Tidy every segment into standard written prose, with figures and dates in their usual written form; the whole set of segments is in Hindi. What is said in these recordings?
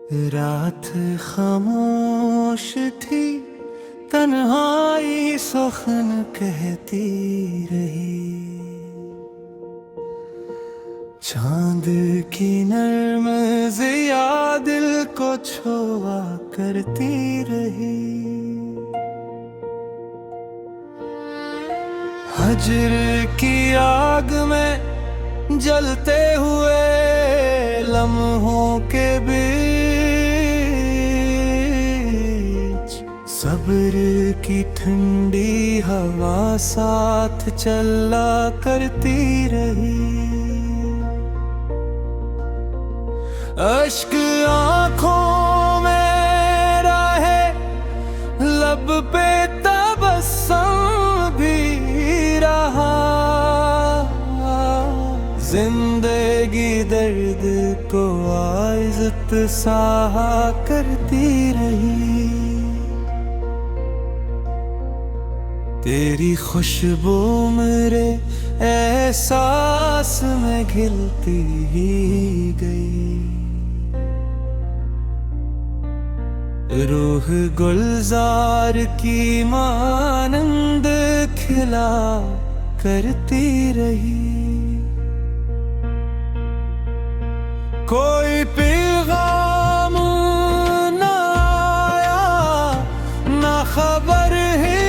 रात खामोश थी, तन्हाई सुखन कहती रही। चांद की नर्म ज़िया दिल को छुआ करती रही। हजर की आग में जलते हुए लम्हों के बीच सब्र की ठंडी हवा साथ चला करती रही। अश्क आँखों में रहे, लब पे तबस्सुम भी रहा। जिंदगी दर्द को आइज़त सहा करती रही। तेरी खुशबू मेरे एहसास में घिलती ही गई। रूह गुलजार की मानंद खिला करती रही। कोई पैगाम न आया, न खबर ही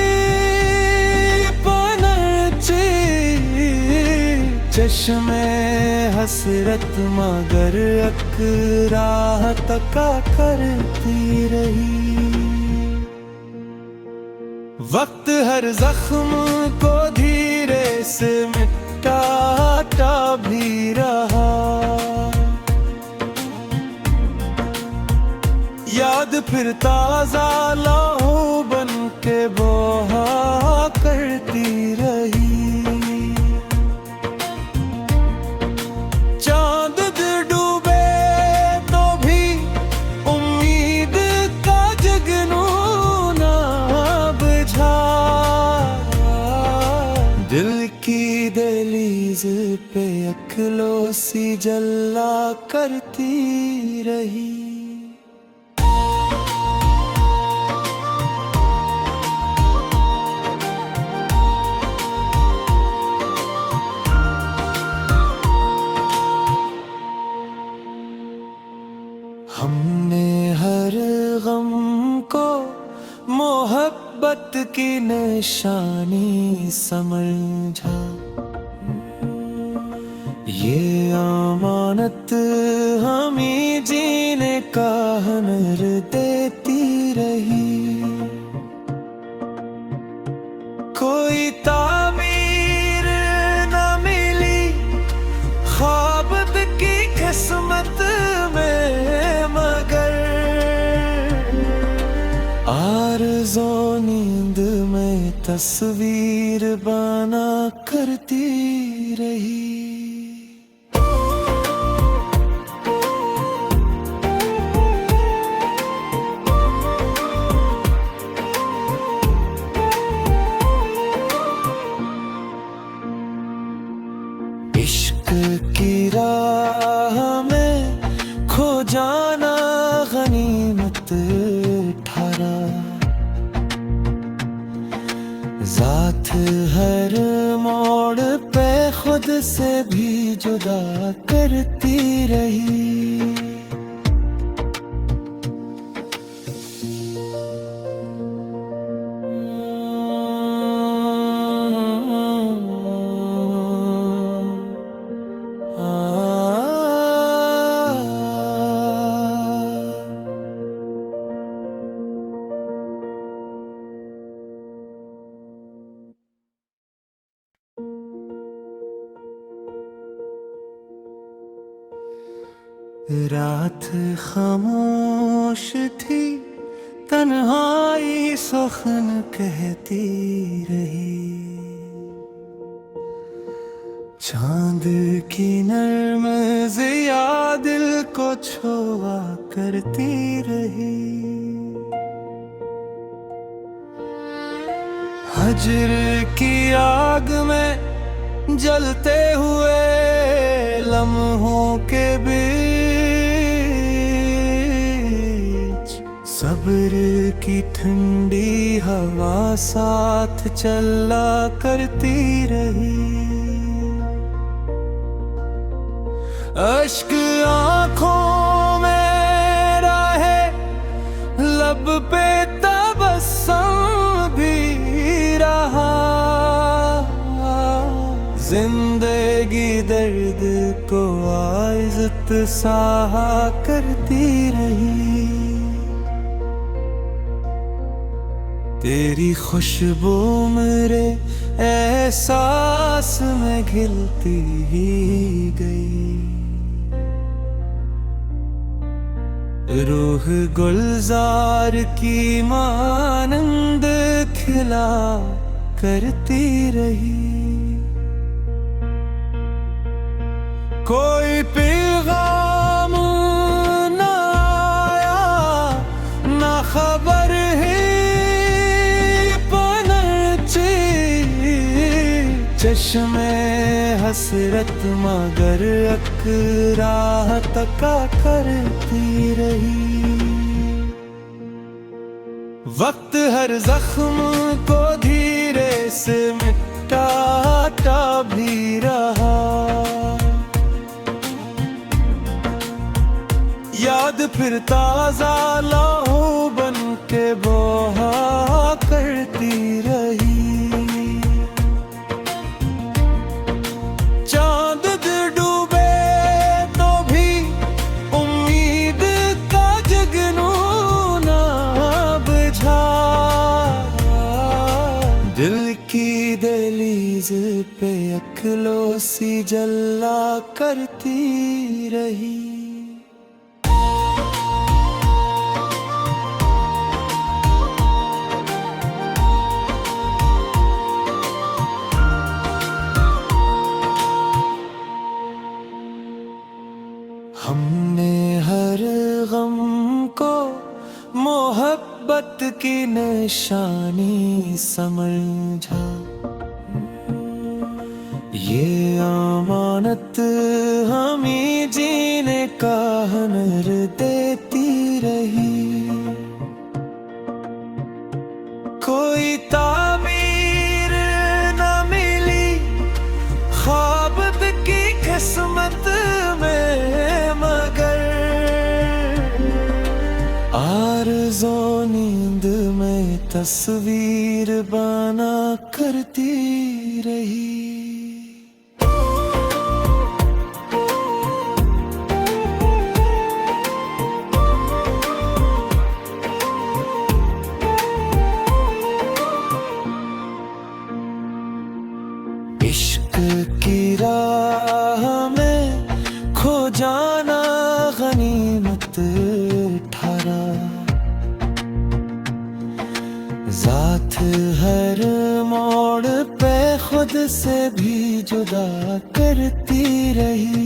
पनची। चश्मे हसरत मगर अकराह तका करती रही। वक्त हर जख्म को धीरे से मिटाता भी रहा। याद फिर ताजा लहू बन के बहा करती रही। चांद डूबे तो भी उम्मीद का जगनू ना बुझा। दिल की दहलीज पे अखलों सी जला करती रही। हमने हर गम को मोहब्बत की निशानी समझा। ये अमानत हमें जीने का हुनर देती रही। कोई तामीर न मिली ख्वाब की किस्मत में, मगर आरज़ो नींद में तस्वीर बना करती रही। इश्क की राह में खो जाना गनीमत ठहरा। ज़ात हर मोड़ पे खुद से भी जुदा करती रही। रात खामोश थी, तन्हाई सुखन कहती रही। चांद की नर्म ज़िया दिल को छुआ करती रही। हजर की आग में जलते हुए लम्हों के बीच की ठंडी हवा साथ चला करती रही। अश्क आंखों में रहे, लब पे तबस्सुम भी रहा। जिंदगी दर्द को आइज़त सहा करती रही। तेरी खुशबू मेरे एहसास में घिलती ही गई। रूह गुलजार की मानंद खिला करती रही। कोई पैगाम न आया, ना खबर है पनची। चश्मे हसरत मगर अकराह तका करती रही। वक्त हर जख्म को धीरे से मिटाता भी रहा। याद फिर ताजा लहू बन के बहा करती रही। चांद डूबे तो भी उम्मीद का जगनू ना बुझा। दिल की दहलीज पे अखलो सी जला करती रही। हमने हर गम को मोहब्बत की निशानी समझा। ये अमानत हमें जीने का हुनर देती रही। कोई ताबीर न मिली ख्वाब की किस्मत में, मगर आरज़ो नींद में तस्वीर बना करती रही। इश्क की राह में खो जाना गनीमत ठहरा। ज़ात हर मोड़ पे खुद से भी जुदा करती रही।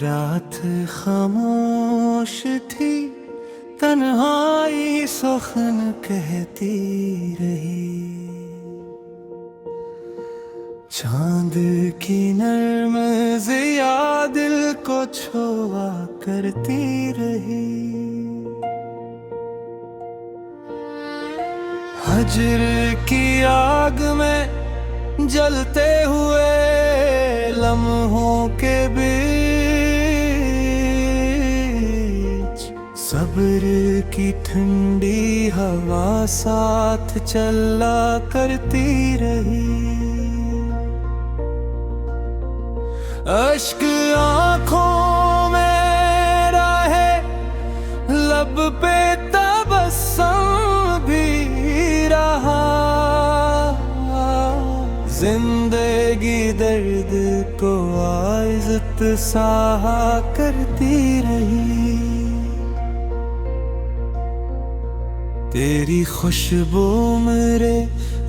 रात खामोश थी, तन्हाई सुखन कहती रही। चांद की नर्म ज़िया दिल को छुआ करती रही। हजर की आग में जलते हुए लम्हों के बीच सब्र की ठंडी हवा साथ चला करती रही। अश्क आंखों में रहे, लब पे तबस्सुम भी रहा। जिंदगी दर्द को आइज़त सहा करती रही। तेरी खुशबू मेरे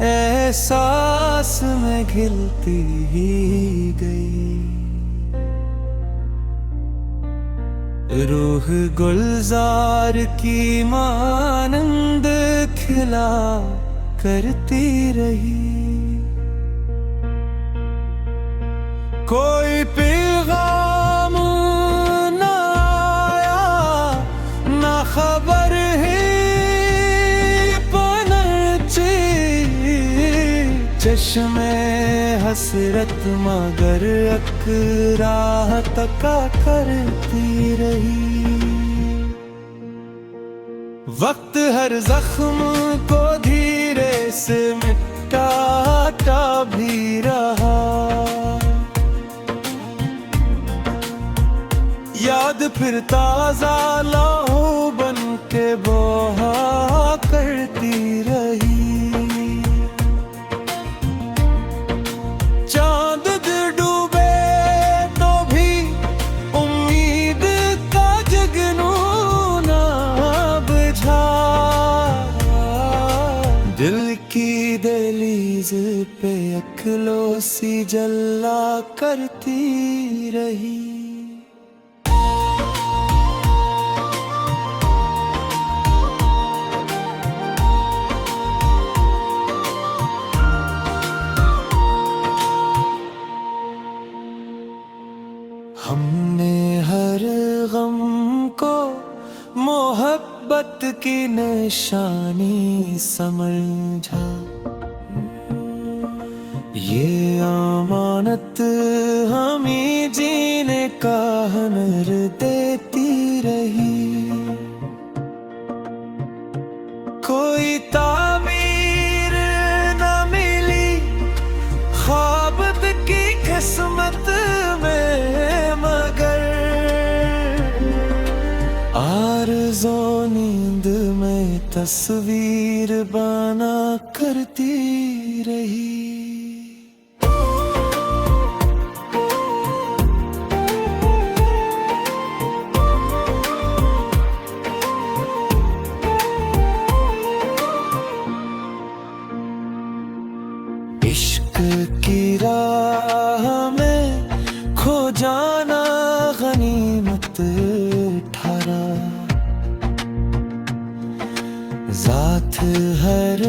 एहसास में घिलती ही गई। रूह गुलजार की मानंद खिला करती रही। कोई पैगाम न आया, ना खबर ही पनची। चश्मे हसरत मगर अकराह तका करती रही। वक्त हर जख्म को धीरे से मिटाता भी रहा। याद फिर ताजा लहू बन के बहा करती रही। चांद डूबे तो भी उम्मीद का जगनू ना बुझा। दिल की दहलीज पे अखलों सी जल्ला करती रही। हमने हर गम को मोहब्बत की निशानी समझा। ये अमानत हमें जीने का हुनर देती रही। कोई तामीर न मिली ख्वाब की किस्मत में, मगर आरज़ो नींद में तस्वीर बना करती रही। इश्क की राह में खो जाना गनीमत ठहरा। जात हर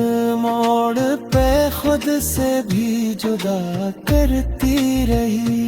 मोड़ पे खुद से भी जुदा करती रही।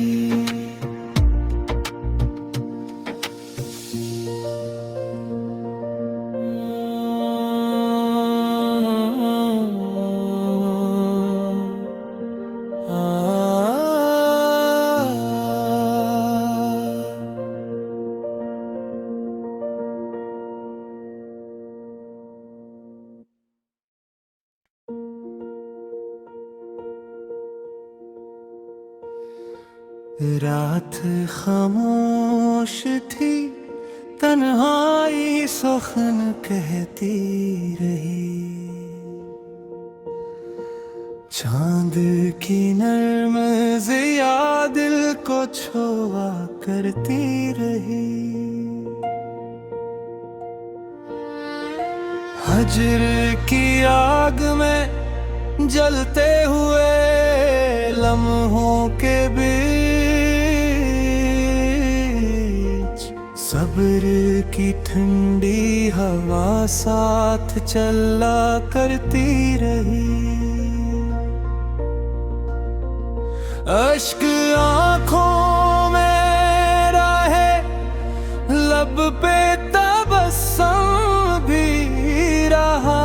रात खामोश थी, तन्हाई सुखन कहती रही। चांद की नर्म ज़िया दिल को छुआ करती रही। हजर की आग में जलते हुए लम्हों के बीच सब्र की ठंडी हवा साथ चला करती रही। अश्क आँखों में रहे, लब पे तबस्सुम भी रहा।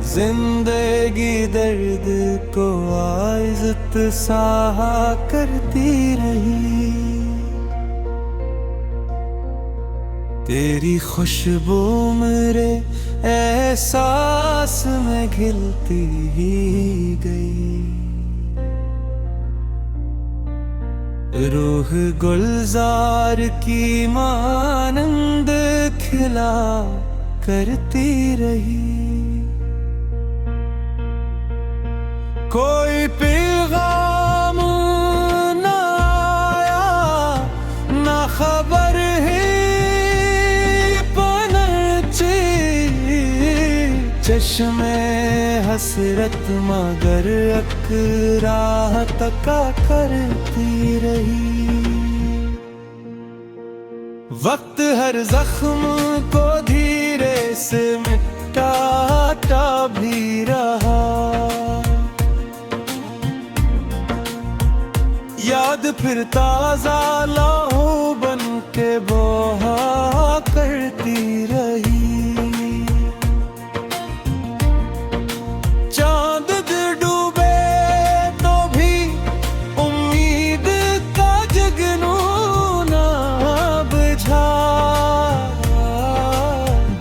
जिंदगी दर्द को आइज़त सहा करती रही। तेरी खुशबू मेरे एहसास में घिलती ही गई। रूह गुलजार की मानंद खिला करती रही। कोई पैगाम न आया, ना खबर ही पनची। चश्मे हसरत मगर एक राह तका करती रही। वक्त हर जख्म को धीरे से मिटाता भी रहा। याद फिर ताजा लहू बन के बहा करती रही। चांद डूबे तो भी उम्मीद का जगनू ना बुझा।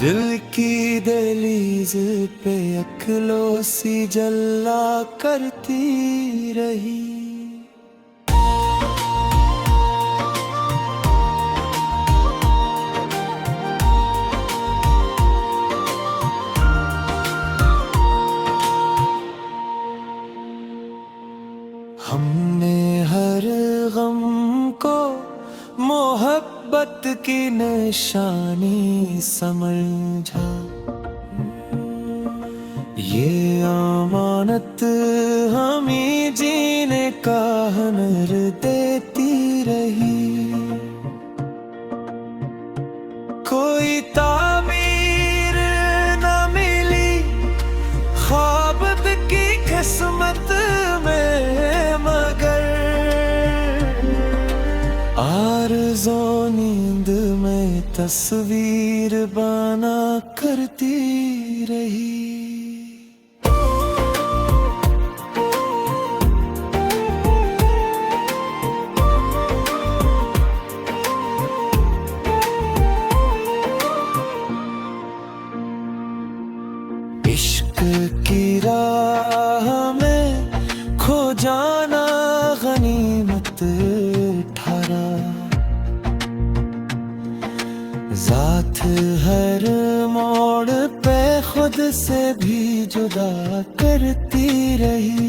दिल की दहलीज पे अखलो सी जल्ला करती रही। हमने हर गम को मोहब्बत की निशानी समझा। ये अमानत हमें जीने का हुनर देती रही। कोई तामीर न मिली ख्वाब की किस्मत में, मगर आरज़ो नींद में तस्वीर बना करती रही। इश्क की राह में खो जाना गनीमत ठहरा। जात हर मोड़ पे खुद से भी जुदा करती रही।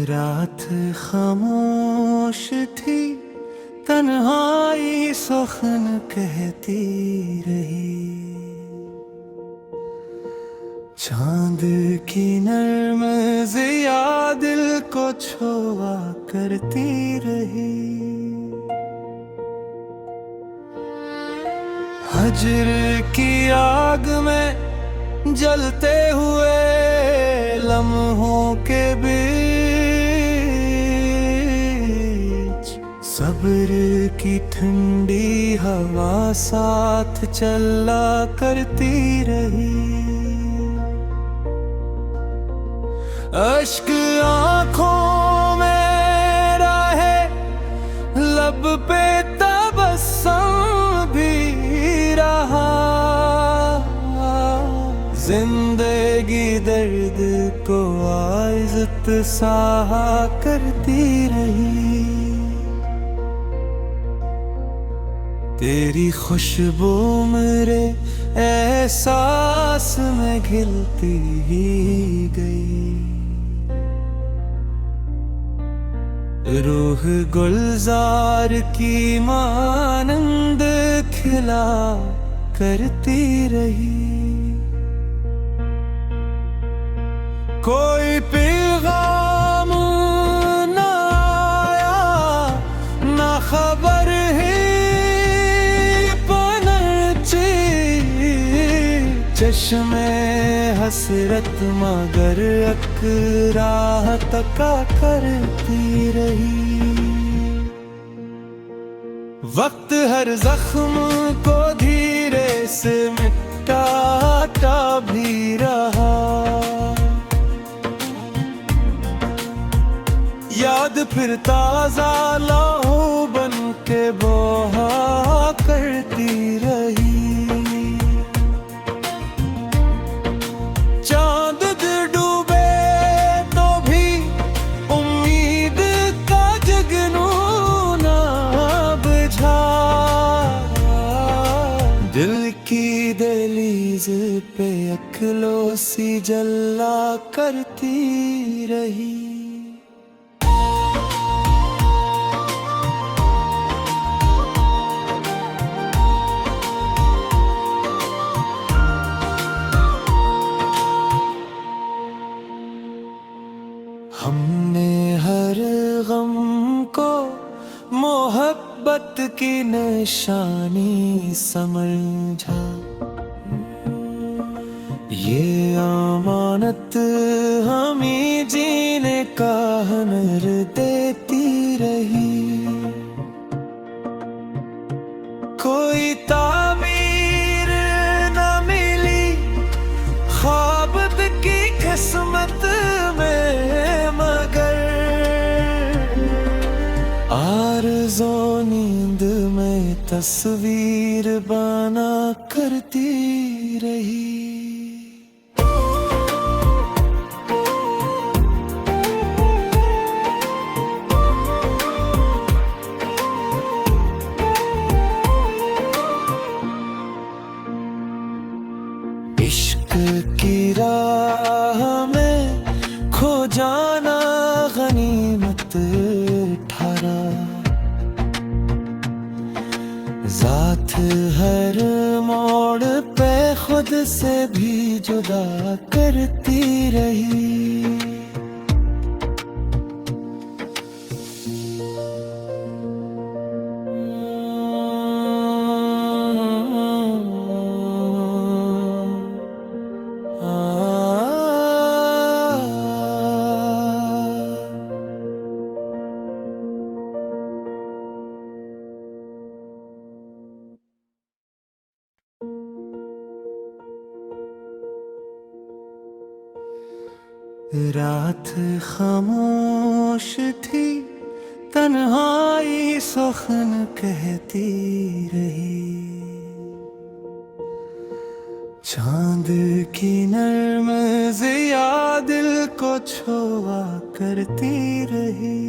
रात खामोश थी, तन्हाई सुखन कहती रही। चांद की नर्म ज़िया दिल को छुआ करती रही। हजर की आग में जलते हुए लम्हों के बीच सब्र की ठंडी हवा साथ चला करती रही। अश्क आँखों में रहे, लब पे तबस्सुम भी रहा। जिंदगी दर्द को आइज़त सहा करती रही। तेरी खुशबू मेरे एहसास में घिलती ही गई। रूह गुलजार की मानंद खिला करती रही। कोई पैगाम न आया, न खबर ही पनची। चश्मे हसरत मगर एक राह तका करती रही। वक्त हर जख्म को धीरे से मिटाता भी रहा। याद फिर ताजा लहू बन के बहा करती रही। चांद दहलीज पे अखलों सी जल्ला करती रही। हमने हर गम को मोहब्बत की निशानी समझा, ये अमानत हमें जीने का हुनर देती रही। कोई ताबीर न मिली ख्वाब की किस्मत में, मगर आरज़ो नींद में तस्वीर बना करती रही। इश्क की राह में खो जाना गनीमत ठहरा, ज़ात हर मोड़ पे खुद से भी जुदा करती रही। रात खामोश थी, तन्हाई सुखन कहती रही। चांद की नर्म ज़िया दिल को छुआ करती रही।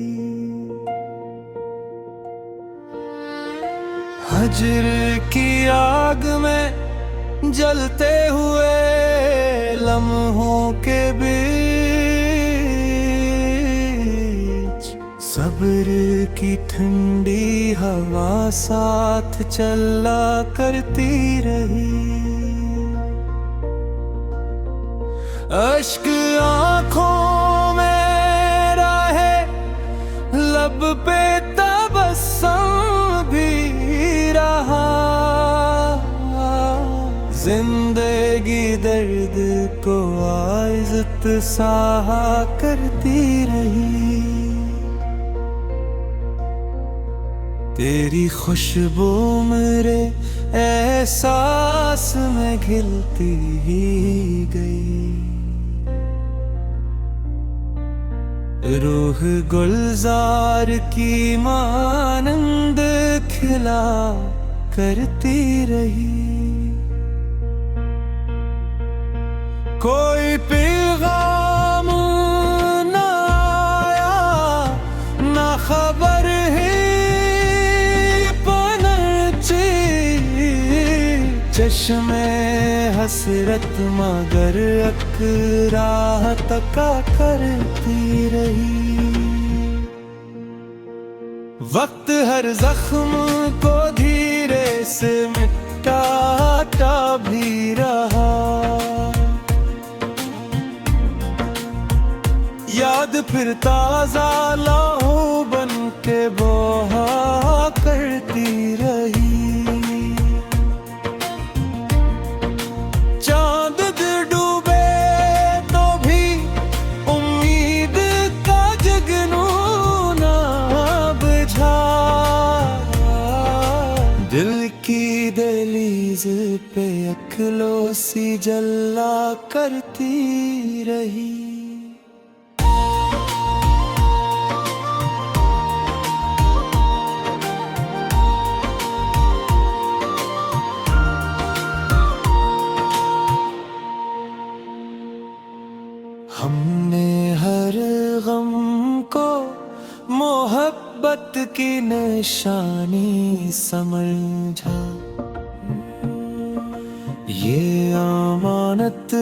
हजर की आग में जलते हुए लम्हों के बीच सब्र की ठंडी हवा साथ चला करती रही। अश्क आँखों में रहे, लब पे तबस्सुम भी रहा। जिंदगी दर्द को आइज़त सहा करती रही। तेरी खुशबू मेरे एहसास में घिलती ही गई। रूह गुलजार की मानंद खिला करती रही। कोई पैगाम न आया, न खबर ही पनची। चश्मे हसरत मगर अकराह तका करती रही। वक्त हर जख्म को धीरे से मिटाता भी रहा। याद फिर ताजा लहू बन के बहा करती रही। चांद डूबे तो भी उम्मीद का जगनू ना बुझा। दिल की दहलीज पे अखलों सी जल्ला करती रही। हमने हर गम को मोहब्बत की निशानी समझा, ये अमानत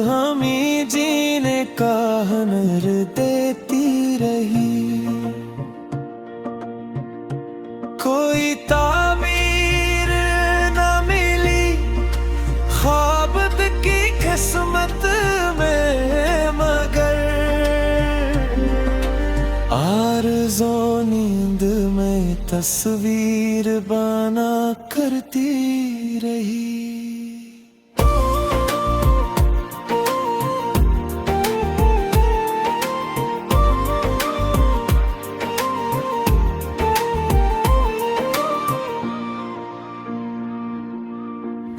हमें जीने का हुनर देती रही। कोई तामीर न मिली ख्वाब की किस्मत में, मगर आरज़ो नींद में तस्वीर बना करती रही।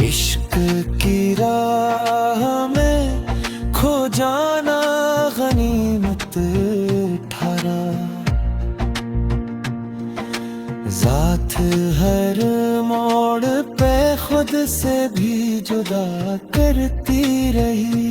इश्क की राह में खो जाना गनीमत ठहरा। ज़ात हर मोड़ पे खुद से भी जुदा करती रही।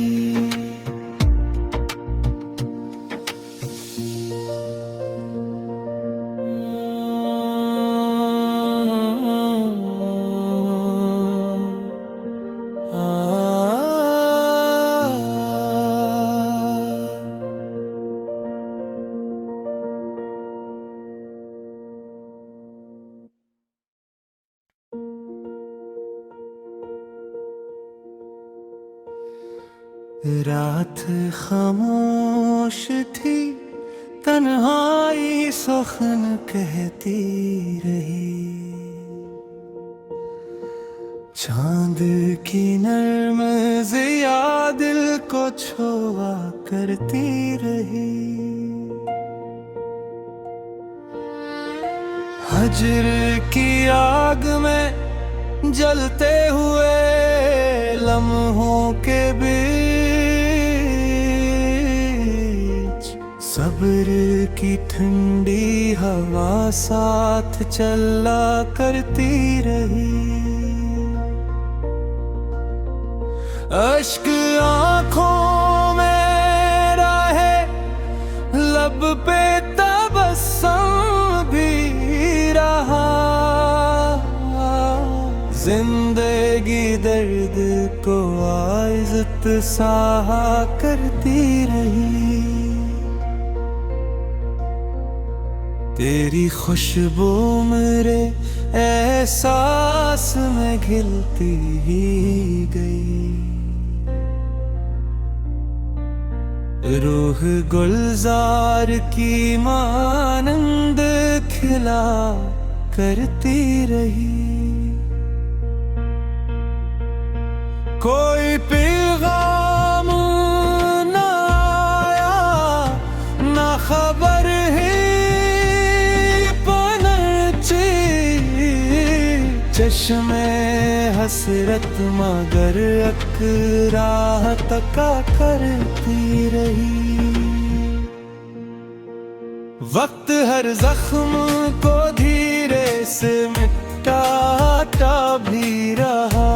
रात खामोश थी, तन्हाई सुखन कहती रही। चांद की नर्म ज़िया दिल को छुआ करती रही। हजर की आग में जलते हुए लम्हों के बीच सब्र की ठंडी हवा साथ चला करती रही। अश्क आँखों में रहे, लब पे तबस्सुम भी रहा। जिंदगी दर्द को आइज़त सहा करती रही। तेरी खुशबू मेरे एहसास में घिलती ही गई। रूह गुलजार की मानंद खिला करती रही। कोई पैगाम न आया, न खबर ही पनची। चश्मे हसरत मगर अकराह तका करती रही। वक्त हर जख्म को धीरे से मिटाता भी रहा।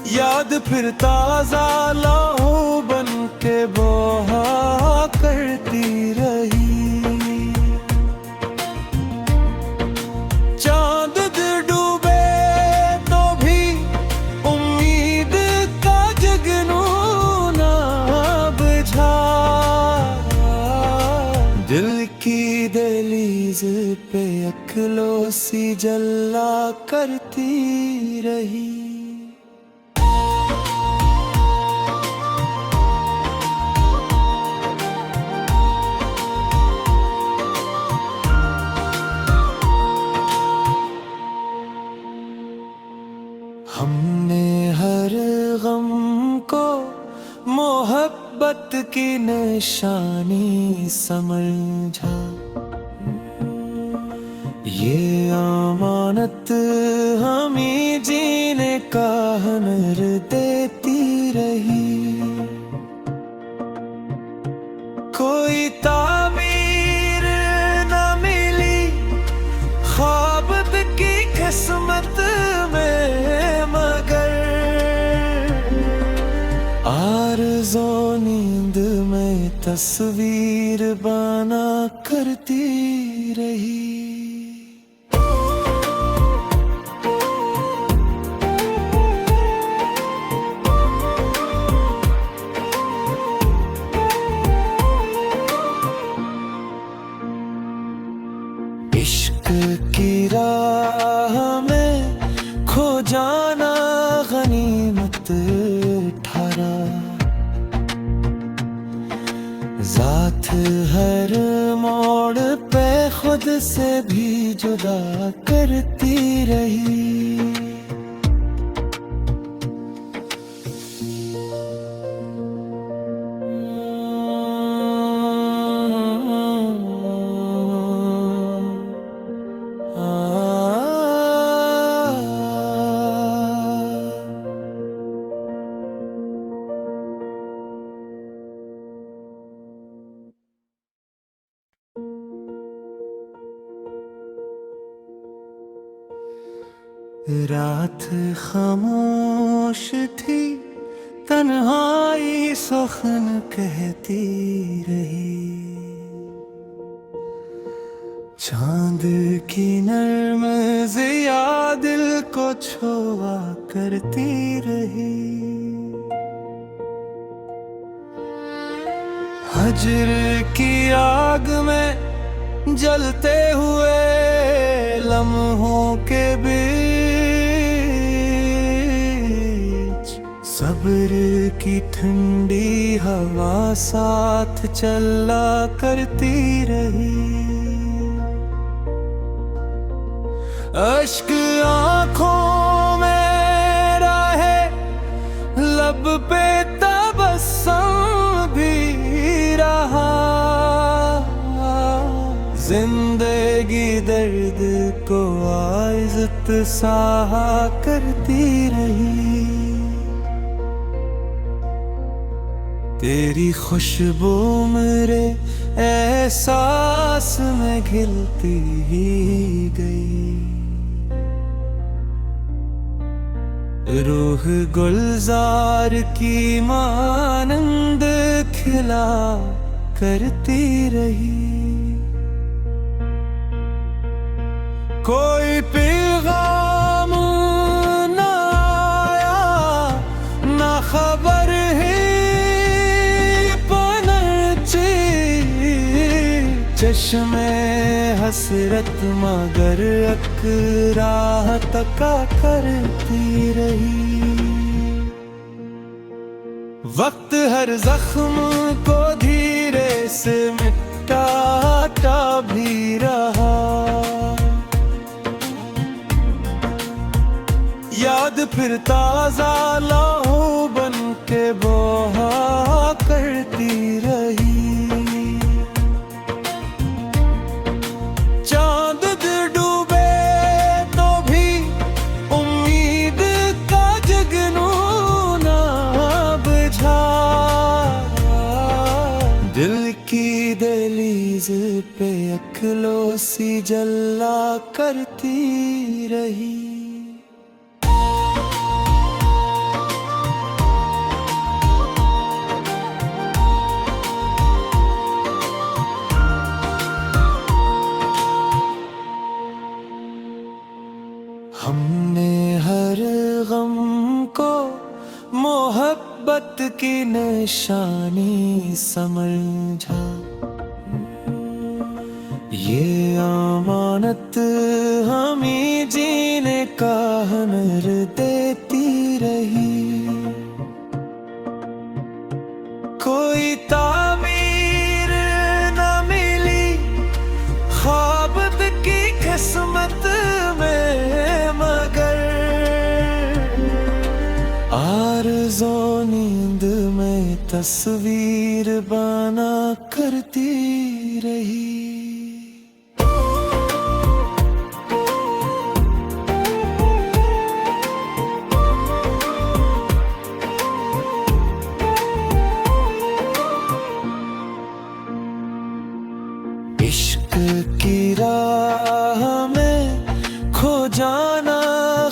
याद फिर ताजा लहू बन के बहा करती रही। चांद डूबे तो भी उम्मीद का जगनू ना बुझा। दिल की दहलीज पे अक्लों सी जला करती रही। हमने हर गम को मोहब्बत की निशानी समझा। ये अमानत हमें जीने का हुनर देती रही। कोई तामीर न मिली ख्वाब की किस्मत में, मगर आरज़ो नींद में तस्वीर बना करती रही। मोड़ पे खुद से भी जुदा करती रही। रात खामोश थी, तन्हाई सुखन कहती रही। चांद की नर्म ज़िया दिल को छुआ करती रही। हजर की आग में जलते हुए लम्हों के बीच सब्र की ठंडी हवा साथ चला करती रही। अश्क आँखों में रहे, लब पे तबस्सुम भी रहा। जिंदगी दर्द को आइज़त सहा करती रही। तेरी खुशबू मेरे एहसास में घिलती ही गई। रूह गुलजार की मानंद खिला करती रही। कोई पैगाम न आया, ना खबर ही पनची। चश्मे हसरत मगर अकराह तका करती रही। वक्त हर जख्म को धीरे से मिटाता भी रहा। याद फिर ताजा लहू बन के बहा करती रही। चांद डूबे तो भी उम्मीद का जगनू ना बुझा। दिल की दहलीज पे अखलो सी जला करती रही। हमने हर गम को मोहब्बत की निशानी समझा। ये अमानत हमें जीने का हुनर देती रही। कोई तामीर न मिली ख्वाब की किस्मत में, मगर आरज़ो नींद में तस्वीर बना करती रही। इश्क की राह में खो जाना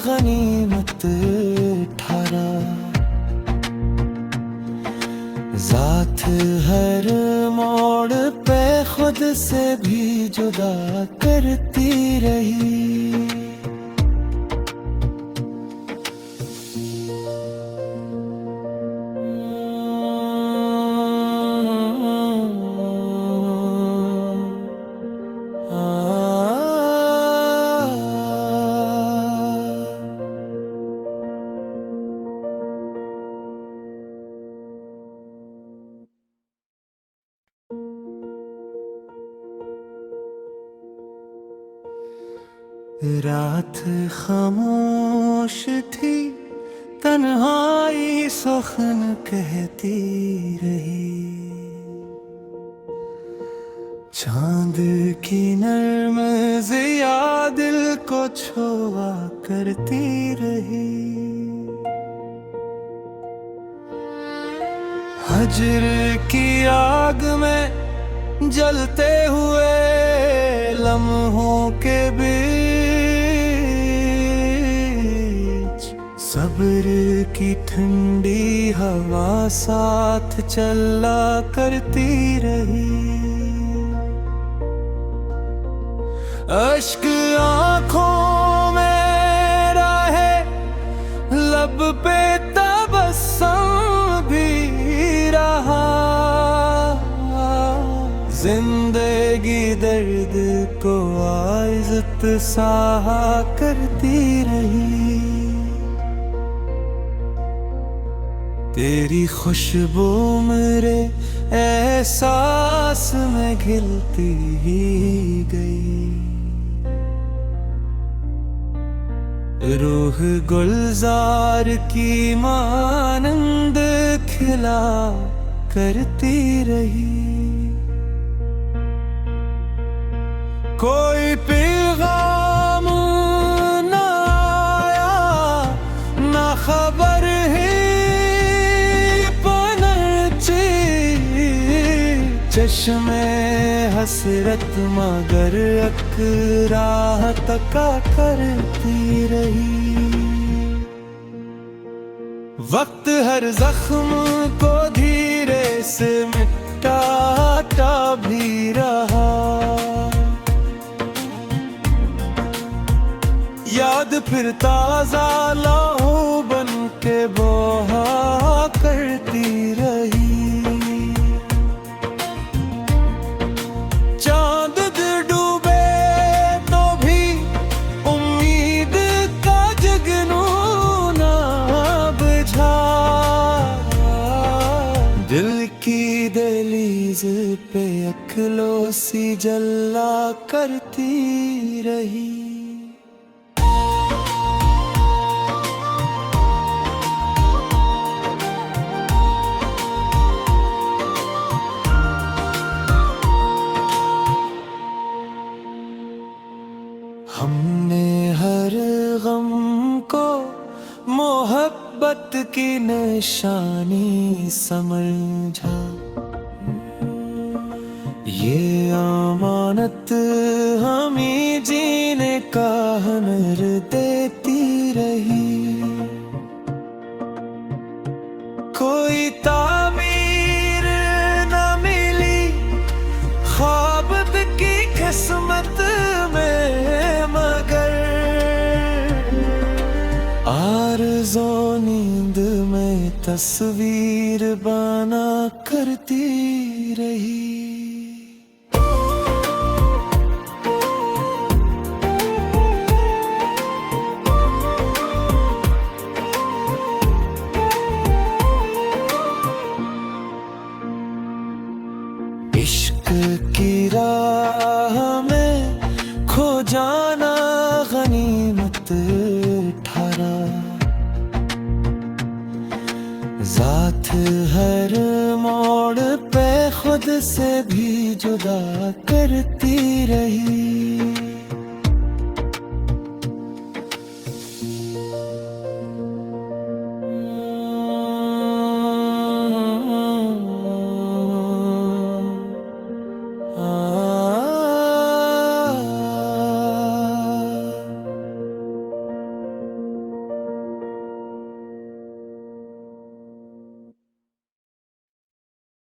गनीमत ठहरा। ज़ात हर मोड़ पे खुद से भी जुदा करती रही। रात खामोश थी, तन्हाई सुखन कहती रही। चांद की नर्म ज़िया दिल को छुआ करती रही। हजर की आग में जलते हुए लम्हों के बीच सब्र की ठंडी हवा साथ चला करती रही। अश्क आँखों में रहे, लब पे तबस्सुम भी रहा। जिंदगी दर्द को इज़्ज़त सहा करती रही। तेरी खुशबू मेरे एहसास में घिलती ही गई। रूह गुलजार की मानंद खिला करती रही। कोई पैगाम न आया, ना खबर ही पनची। चश्मे हसरत मगर अकराह तका करती रही। वक्त हर जख्म को धीरे से मिटाता भी रहा। याद फिर ताजा लहू बन के बहा करती रही। चांद डूबे तो भी उम्मीद का जगनू ना बुझा। दिल की दहलीज पे अक्लों सी जला करती रही। हमने हर गम को मोहब्बत की निशानी समझा। ये अमानत हमें जीने का हुनर देती रही। कोई तामीर न मिली ख्वाब की किस्मत में, मगर आरज़ो नींद में तस्वीर बना करती रही। इश्क की राह में खो जाना गनीमत ठहरा। ज़ात हर मोड़ पे खुद से भी जुदा करती रही।